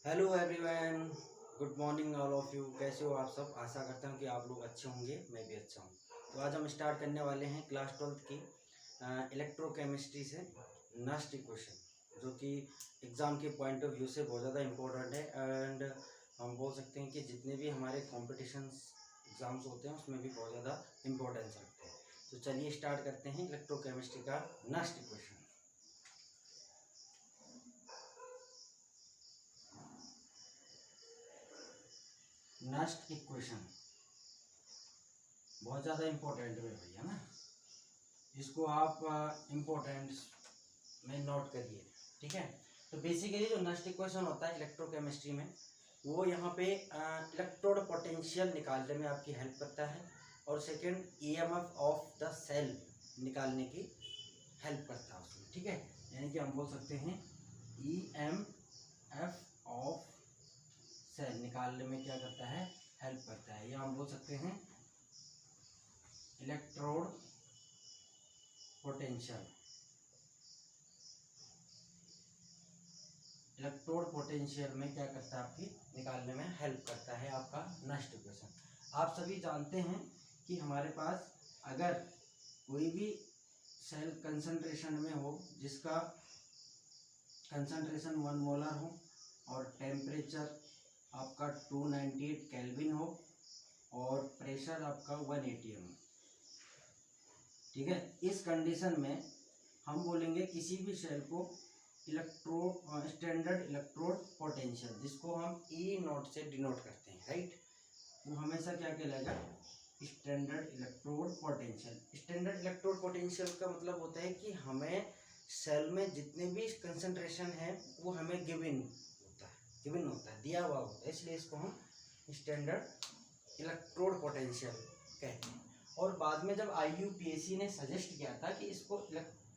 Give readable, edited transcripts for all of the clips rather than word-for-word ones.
Hello everyone, good morning all of you. कैसे हो आप सब? आशा करता हूँ कि आप लोग अच्छे होंगे, मैं भी अच्छा हूँ। तो आज हम स्टार्ट करने वाले हैं क्लास 12th की इलेक्ट्रोकेमिस्ट्री से नस्ट इक्वेशन, जो कि एग्ज़ाम के पॉइंट ऑफ व्यू से बहुत ज़्यादा इम्पोर्टेंट है। एंड हम बोल सकते हैं कि जितने भी हमारे कॉम्पिटिशन्स एग्ज़ाम्स होते हैं उसमें भी बहुत ज़्यादा इम्पोर्टेंस रखते हैं। तो चलिए स्टार्ट करते हैं इलेक्ट्रोकेमिस्ट्री का नस्ट इक्वेशन। नस्ट इक्वेशन बहुत ज़्यादा इम्पोर्टेंट है भैया ना, इसको आप इम्पोर्टेंट में नोट करिए, ठीक है। तो बेसिकली जो नस्ट इक्वेशन होता है इलेक्ट्रोकेमिस्ट्री में, वो यहाँ पे इलेक्ट्रोड पोटेंशियल निकालने में आपकी हेल्प करता है, और second EMF of the cell निकालने की हेल्प करता है उसमें, ठीक है। यानी कि हम बोल सकते हैं ईएमएफ ऑफ सेल निकालने में क्या करता है, हेल्प करता है। या हम बोल सकते हैं इलेक्ट्रोड पोटेंशियल, इलेक्ट्रोड पोटेंशियल में क्या करता है, आपकी निकालने में हेल्प करता है आपका नस्ट इक्वेशन। आप सभी जानते हैं कि हमारे पास अगर कोई भी सेल कंसंट्रेशन में हो, जिसका कंसंट्रेशन 1 मोलर हो और टेम्परेचर आपका 298 केल्विन हो और प्रेशर आपका 1 atm, ठीक है। इस कंडीशन में हम बोलेंगे किसी भी सेल को स्टैंडर्ड इलेक्ट्रोड पोटेंशियल, जिसको हम ई नोट से डिनोट करते हैं, राइट। वो हमेशा क्या कहलाएगा, standard electrode potential. Standard electrode potential का मतलब होता है कि हमें सेल में जितने भी कंसंट्रेशन है वो हमें गिवन होता है, दिया हुआ होता है, इसलिए इसको हम स्टैंडर्ड इलेक्ट्रोड पोटेंशियल कहते हैं। और बाद में जब IUPAC ने सजेस्ट किया था कि इसको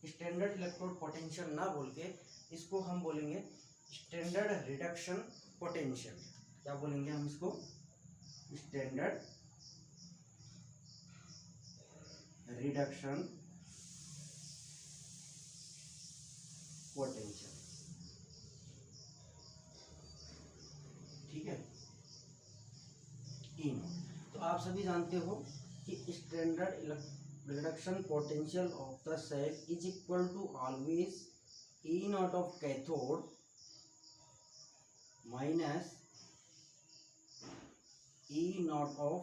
स्टैंडर्ड इलेक्ट्रोड पोटेंशियल ना बोल के इसको हम बोलेंगे स्टैंडर्ड रिडक्शन पोटेंशियल। क्या बोलेंगे हम इसको? स्टैंडर्ड रिडक्शन पोटेंशियल, ठीक है। E naught. तो आप सभी जानते हो कि standard reduction potential of the cell is equal to always E naught of cathode minus E naught of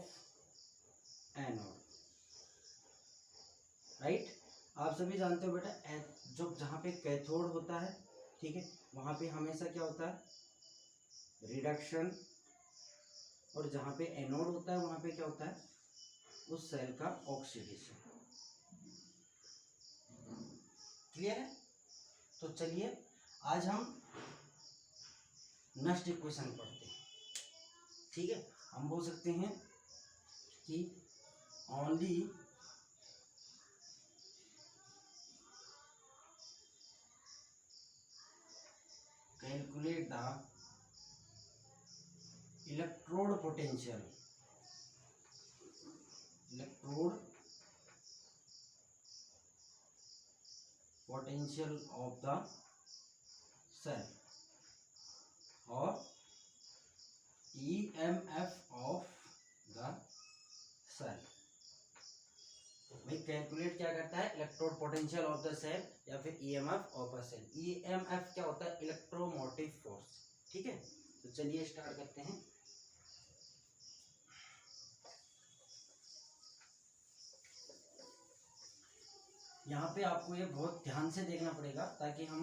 anode, right. आप सभी जानते हो बेटा, जो जहाँ पे कैथोड होता है, ठीक है, वहाँ पे हमेशा क्या होता है, रिडक्शन, और जहाँ पे एनोड होता है वहाँ पे क्या होता है, उस सेल का ऑक्सीडेशन। क्लियर है? तो चलिए आज हम नस्ट इक्वेशन पढ़ते हैं, ठीक है। हम बोल सकते हैं कि only calculate the electrode potential, electrode potential of the cell और EMF ऑफ द सेल। भाई कैलकुलेट क्या करता है, electrode potential of the cell या फिर EMF of a cell. EMF क्या होता है, इलेक्ट्रोमोटिव फोर्स, ठीक है। तो चलिए स्टार्ट करते हैं। यहाँ पे आपको ये बहुत ध्यान से देखना पड़ेगा ताकि हम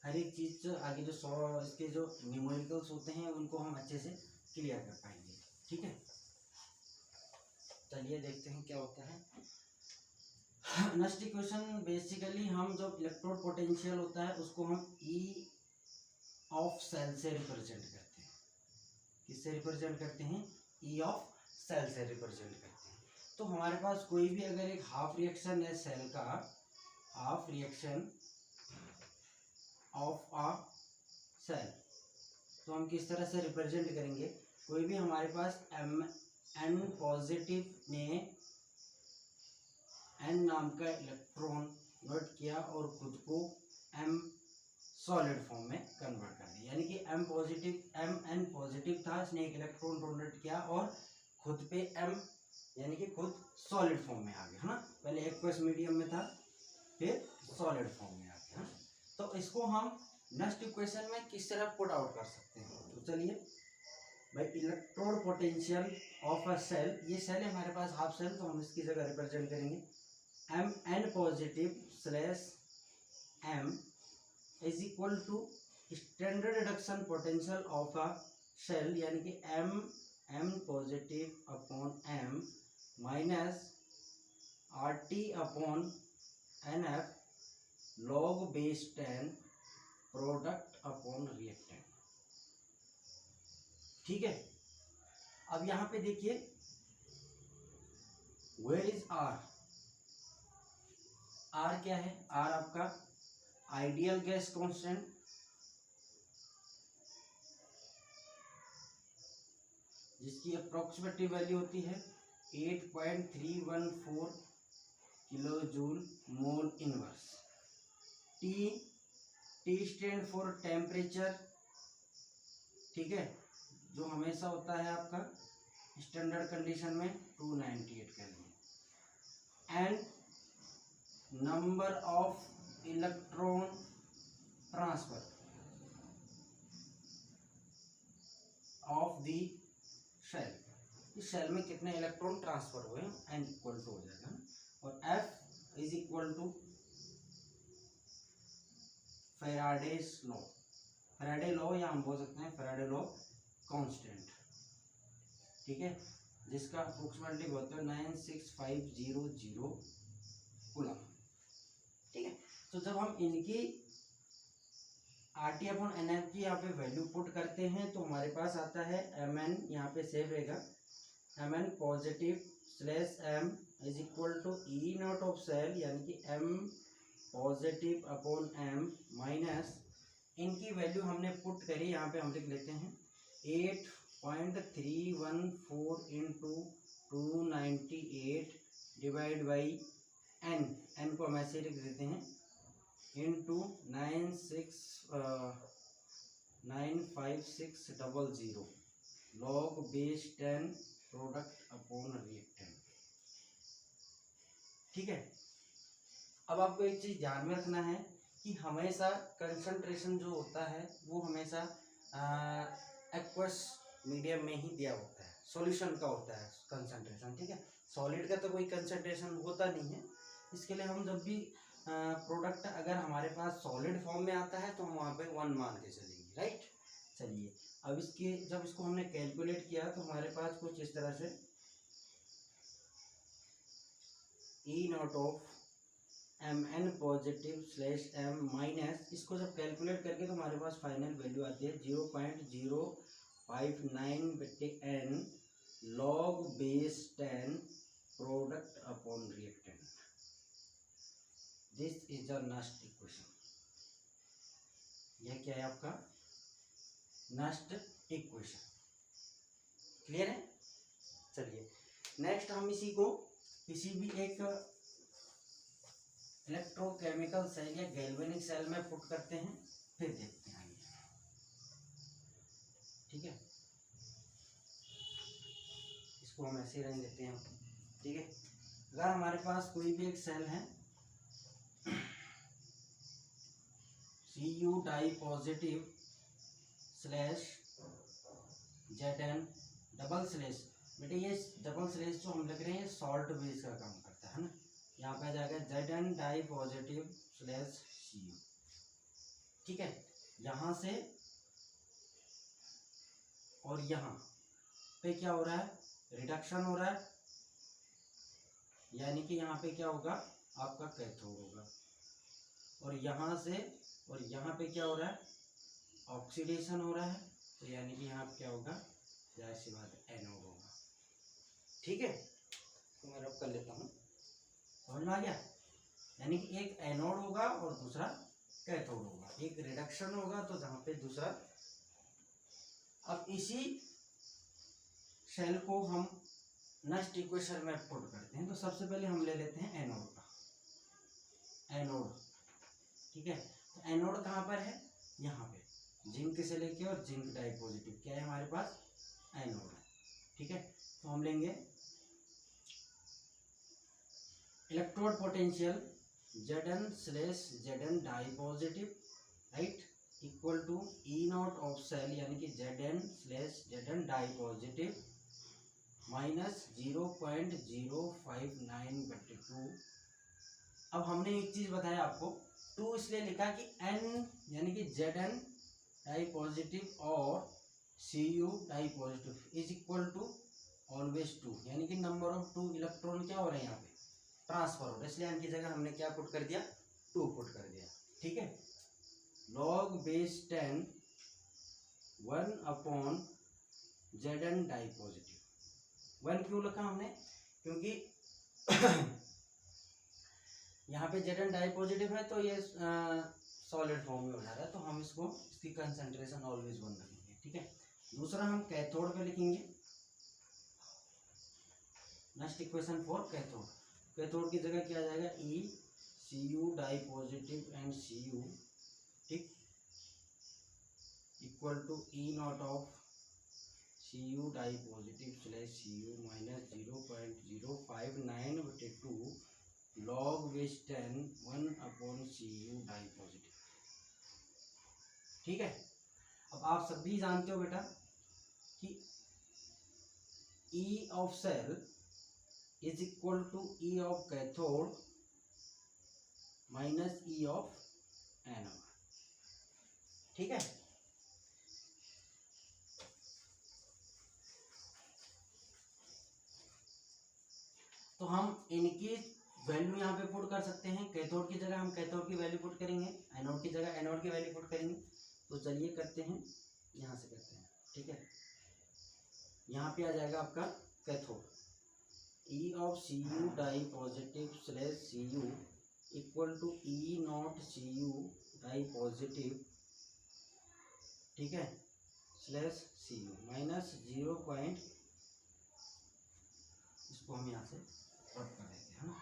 हर एक चीज आगे जो इसके जो न्यूमेरिकल्स होते हैं उनको हम अच्छे से क्लियर कर पाएंगे, ठीक है। चलिए देखते हैं क्या होता है नस्ट इक्वेशन। बेसिकली हम जो इलेक्ट्रोड पोटेंशियल होता है उसको हम ई ऑफ सेल से रिप्रेजेंट करते हैं। किससे रिप्रेजेंट करते हैं? ई ऑफ सेल से रिप्रेजेंट करते हैं। तो हमारे पास कोई भी अगर एक हाफ रिएक्शन है सेल का, half reaction of a cell, तो हम किस तरह से रिप्रेजेंट करेंगे? कोई भी हमारे पास N पॉजिटिव ने N नाम का इलेक्ट्रॉन नोट किया और खुद को M सॉलिड फॉर्म में कन्वर्ट कर दिया, यानी कि Mn पॉजिटिव था, इसने एक इलेक्ट्रॉन डोनेट किया और खुद पे M यानी कि खुद सॉलिड फॉर्म में आ गया, है ना। पहले एक्वस मीडियम में था, फिर सॉलिड फॉर्म में आ गया, है? तो इसको हम नेक्स्ट इक्वेशन में किस तरह पुट आउट कर सकते हैं, तो चलिए भाई, electrode potential of a cell, ये सेल है हमारे पास हाफ सेल, तो हम इसकी जगह रिप्रेजेंट करेंगे Mn positive slash M is equal to standard reduction potential of a cell, यानी कि M positive upon M minus RT upon NF log base 10 product upon reactant. ठीक है, अब यहां पे देखिए वेयर इज R, R क्या है, R आपका आइडियल गैस कांस्टेंट, जिसकी अप्रोक्सीमेटिव वैल्यू होती है 8.314 kilo joule mole inverse. T stand for temperature, ठीक है, जो हमेशा होता है आपका स्टैंडर्ड कंडीशन में 298 kelvin, and number of electron transfer of the shell, इस शेल में कितने इलेक्ट्रॉन ट्रांसफर हुए एन इक्वल टू हो जाएगा, और F इज इक्वल टू फैराडेज लॉ, फैराडे लॉ या हम बोल सकते हैं फैराडे लॉ कांस्टेंट, ठीक है, जिसका अप्रोक्सीमेटली होता है 96500 कूलम। ठीक है, तो जब हम इनकी RT अपॉन NF की यहाँ पे वैल्यू पुट करते हैं तो हमारे पास आता है Mn, यहाँ पे सेव रहेगा Mn positive slash M is equal to E naught of cell, यानी कि M positive upon M minus इनकी वैल्यू हमने पुट करी, यहाँ पे हम लिख लेते हैं 8.314 इंटू 298 डिवाइड बाई n को हम ऐसे लिख देते हैं into 95600 log base 10 product upon reactant. ठीक है, अब आपको एक चीज ध्यान में रखना है कि हमेशा कंसंट्रेशन जो होता है वो हमेशा एक्वस मीडियम में ही दिया होता है, सॉल्यूशन का होता है कंसंट्रेशन। ठीक है, सॉलिड का तो कोई कंसंट्रेशन होता नहीं है, इसके लिए हम जब भी प्रोडक्ट अगर हमारे पास सॉलिड फॉर्म में आता है तो हम वहाँ पे 1 मान के चलेंगे, राइट। चलिए, अब इसके जब इसको हमने कैलकुलेट किया तो हमारे पास कुछ इस तरह से E naught of Mn positive slash M minus, इसको जब कैलकुलेट करके तो हमारे पास फाइनल वैल्यू आती है 0.059/n log base 10 product upon reactant. This is the next equation, यह क्या है आपका नेक्स्ट इक्वेशन, क्लियर है। चलिए नेक्स्ट हम इसी को किसी भी एक इलेक्ट्रोकेमिकल सेल या गैल्वेनिक सेल में पुट करते हैं, फिर देखते हैं आगे। ठीक है, इसको हम ऐसे रहने देते हैं। ठीक है, अगर हमारे पास कोई भी एक सेल है Cu di positive slash Zn double slash, बेटे ये डबल स्लैश जो हम लिख रहे हैं सॉल्ट बेस का काम करता है ना, यहाँ पे आ जाएगा Zn di positive slash Cu। ठीक है, यहाँ से और यहाँ पे क्या हो रहा है, रिडक्शन हो रहा है, यानी कि यहाँ पे क्या होगा आपका कैथोड होगा, और यहाँ से और यहाँ पे क्या हो रहा है ऑक्सीडेशन हो रहा है, तो यानी कि यहाँ पे क्या होगा जाहिर सी बात एनोड होगा। ठीक है, तो मैं रब कर लेता हूँ, समझ में आ गया। यानी कि एक एनोड होगा और दूसरा कैथोड होगा, एक रिडक्शन होगा तो जहाँ पे दूसरा। अब इसी सेल को हम नेक्स्ट इक्वेशन में पुट करते हैं, तो सबसे पहले हम ले लेते हैं एनोड का, एनोड। ठीक है, तो एनोड कहाँ पर है, यहाँ पे जिंक से लेके और जिंक डाई पॉजिटिव क्या है हमारे पास, एनोड है। ठीक है, तो हम लेंगे electrode potential Zn/Zn di positive, right, equal to E naught of cell यानी कि Zn/Zn डाई पॉजिटिव माइनस 0.059/2। अब हमने एक चीज बताया आपको, 2 इसलिए लिखा कि n यानी कि Zn डाई पॉजिटिव और Cu di positive is equal to always 2, यानी कि नंबर ऑफ 2 इलेक्ट्रॉन क्या हो रहे हैं यहाँ पे, ट्रांसफर हो रहा है, इसलिए n की जगह हमने क्या पुट कर दिया, 2 पुट कर दिया। ठीक है, log base 10 1/Zn di positive. 1 क्यों लिखा हमने, क्योंकि यहाँ पे Zn डाई पॉजिटिव है तो ये सॉलिड फॉर्म में हो जा रहा है, तो हम इसकी कंसंट्रेशन ऑलवेज 1 रखेंगे। ठीक है, दूसरा हम कैथोड पे लिखेंगे, next equation for cathode. Cathode की जगह क्या आ जाएगा, Cu di positive and Cu, ठीक, equal to E naught of Cu di positive slash Cu minus 0.059/2 log base 10 1/Cu di positive. ठीक है, अब आप सभी जानते हो बेटा कि E of cell is equal to E of cathode minus E of anode. ठीक है, तो हम इनकी वैल्यू यहाँ पे पुट कर सकते हैं। कैथोड की जगह हम कैथोड की वैल्यू पुट करेंगे, एनोड की जगह एनोड की वैल्यू पुट करेंगे। तो चलिए करते हैं, यहाँ से करते हैं। ठीक है, यहाँ पे आ जाएगा आपका cathode, E of Cu di positive slash Cu equal to E naught Cu di positive, ठीक है, स्लैश Cu माइनस 0. इसको हम यहाँ से रब कर देते हैं ना,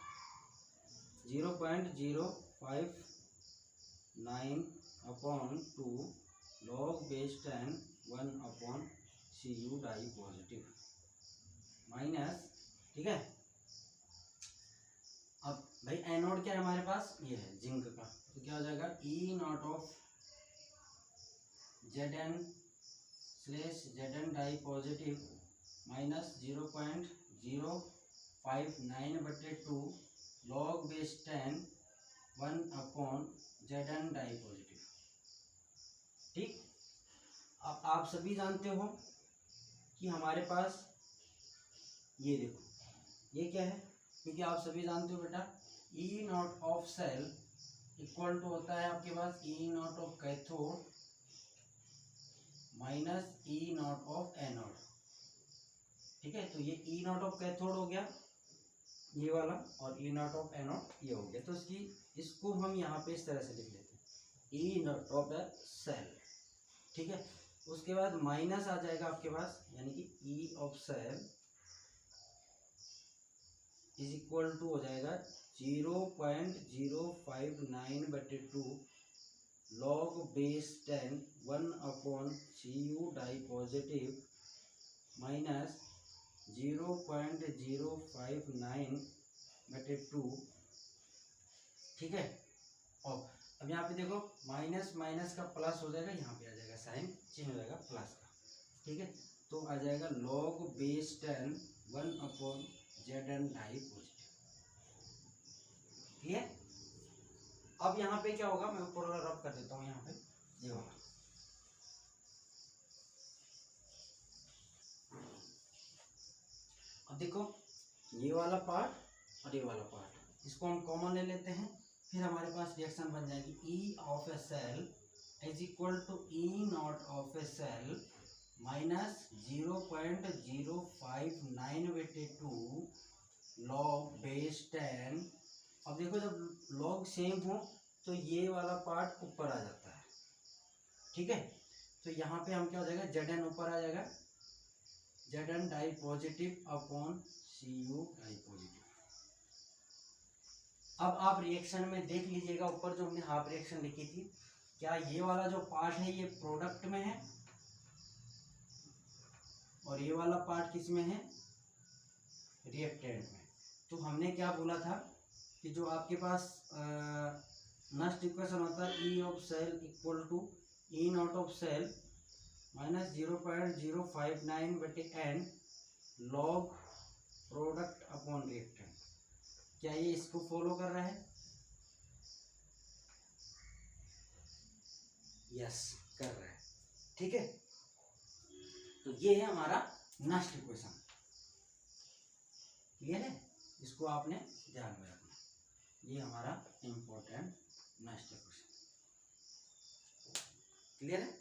0.059/2 log base 10 1/Cu di positive minus, ठीक है। अब भाई एनोड क्या है हमारे पास, ये है जिंक का, तो क्या हो जाएगा E naught of Zn/Zn di positive minus 0.059/2 log base 10 1/Zn di positive. ठीक, अब आप सभी जानते हो कि हमारे पास ये देखो, ये क्या है, क्योंकि आप सभी जानते हो बेटा E naught of cell equal to होता है आपके पास E naught of cathode minus E naught of anode. ठीक है, तो ये E नॉट ऑफ कैथोड हो गया ये वाला, और E नॉट ऑफ एनोड ये हो गया। तो इसको हम यहाँ पे इस तरह से लिख लेते हैं, E naught of the cell. ठीक है, उसके बाद माइनस आ जाएगा आपके पास, यानी कि E of cell is equal to हो जाएगा 0.059/2 log base 10 1/Cu di positive minus 0.059/2। ठीक है, और अब यहाँ पे देखो माइनस माइनस का प्लस हो जाएगा, यहाँ पे आ जाएगा साइन चेंज हो जाएगा प्लस का। ठीक है, तो आ जाएगा log base 10 1/Zn di positive. ठीक है, अब यहाँ पे क्या होगा, मैं पूरा रब कर देता हूँ यहाँ पे, ये वाला अब देखो, ये वाला पार्ट और ये वाला पार्ट, इसको हम कॉमन ले लेते हैं, फिर हमारे पास रिएक्शन बन जाएगी E of a cell is equal to E naught of a cell minus 0.059/2 log base 10। अब देखो जब log सेम हो तो ये वाला पार्ट ऊपर आ जाता है। ठीक है, तो यहाँ पे हम क्या हो जाएगा, Zn ऊपर आ जाएगा, Zn di positive upon Cu di positive. अब आप रिएक्शन में देख लीजिएगा, ऊपर जो हमने हाफ रिएक्शन लिखी थी, क्या ये वाला जो पार्ट है ये प्रोडक्ट में है और ये वाला पार्ट किस में है, रिएक्टेंट में। तो हमने क्या बोला था कि जो आपके पास नेक्स्ट इक्वेशन होता है E of cell equal to E naught of cell minus 0.059/n log product upon reactant. क्या ये इसको फॉलो कर रहा है? यस, कर रहा है। ठीक है, तो ये है हमारा नेक्स्ट इक्वेशन। क्लियर है? इसको आपने ध्यान में रखना, ये हमारा इम्पोर्टेंट नेक्स्ट इक्वेशन। क्लियर है?